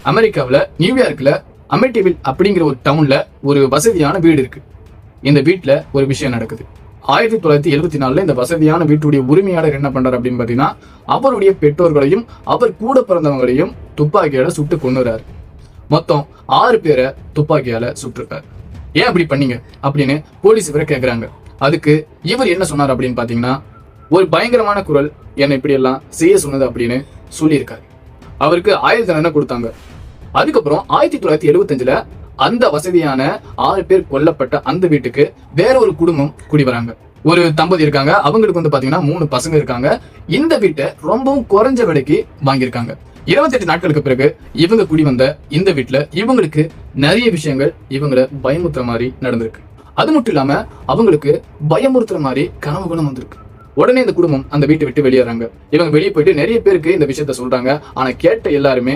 அமெரிக்காவில் நியூயார்க்ல அமெட்டிவில் அப்படிங்கிற ஒரு டவுன்ல ஒரு வசதியான வீடு இருக்கு. இந்த வீட்டுல ஒரு விஷயம் நடக்குது. 1974 இந்த வசதியான வீட்டுடைய உரிமையாளர் என்ன பண்றாரு அப்படின்னு பாத்தீங்கன்னா, அவருடைய பெற்றோர்களையும் அவர் கூட பிறந்தவங்களையும் துப்பாக்கியால சுட்டு கொன்னுறாரு. மொத்தம் 6 பேரை துப்பாக்கியால சுட்டிருக்காரு. ஏன் அப்படி பண்ணீங்க அப்படின்னு போலீஸ் இவரை கேட்கிறாங்க. அதுக்கு இவர் என்ன சொன்னார் அப்படின்னு பாத்தீங்கன்னா, ஒரு பயங்கரமான குரல் என்னை இப்படி எல்லாம் செய்ய சொன்னது அப்படின்னு சொல்லியிருக்காரு. அவருக்கு 1000 தண்டனை கொடுத்தாங்க. அதுக்கப்புறம் 1975 அந்த வசதியான 6 பேர் கொல்லப்பட்ட அந்த வீட்டுக்கு வேற ஒரு குடும்பம் குடி வராங்க. ஒரு தம்பதி இருக்காங்க. அவங்களுக்கு பாத்தீங்கன்னா 3 பசங்க இருக்காங்க. இந்த வீட்டை ரொம்பவும் குறைஞ்ச விலைக்கு வாங்கியிருக்காங்க. 28 நாட்களுக்கு பிறகு இவங்க குடி வந்த இந்த வீட்டுல இவங்களுக்கு நிறைய விஷயங்கள் இவங்களை பயமுறுத்துற மாதிரி நடந்திருக்கு. அது மட்டும் இல்லாம அவங்களுக்கு பயமுறுத்துற மாதிரி கனவு குணம் வந்திருக்கு. உடனே இந்த குடும்பம் அந்த வீட்டை விட்டு வெளியேறாங்க. இவங்க வெளியே போயிட்டு நிறைய பேருக்கு இந்த விஷயத்த சொல்றாங்க. ஆனா கேட்ட எல்லாருமே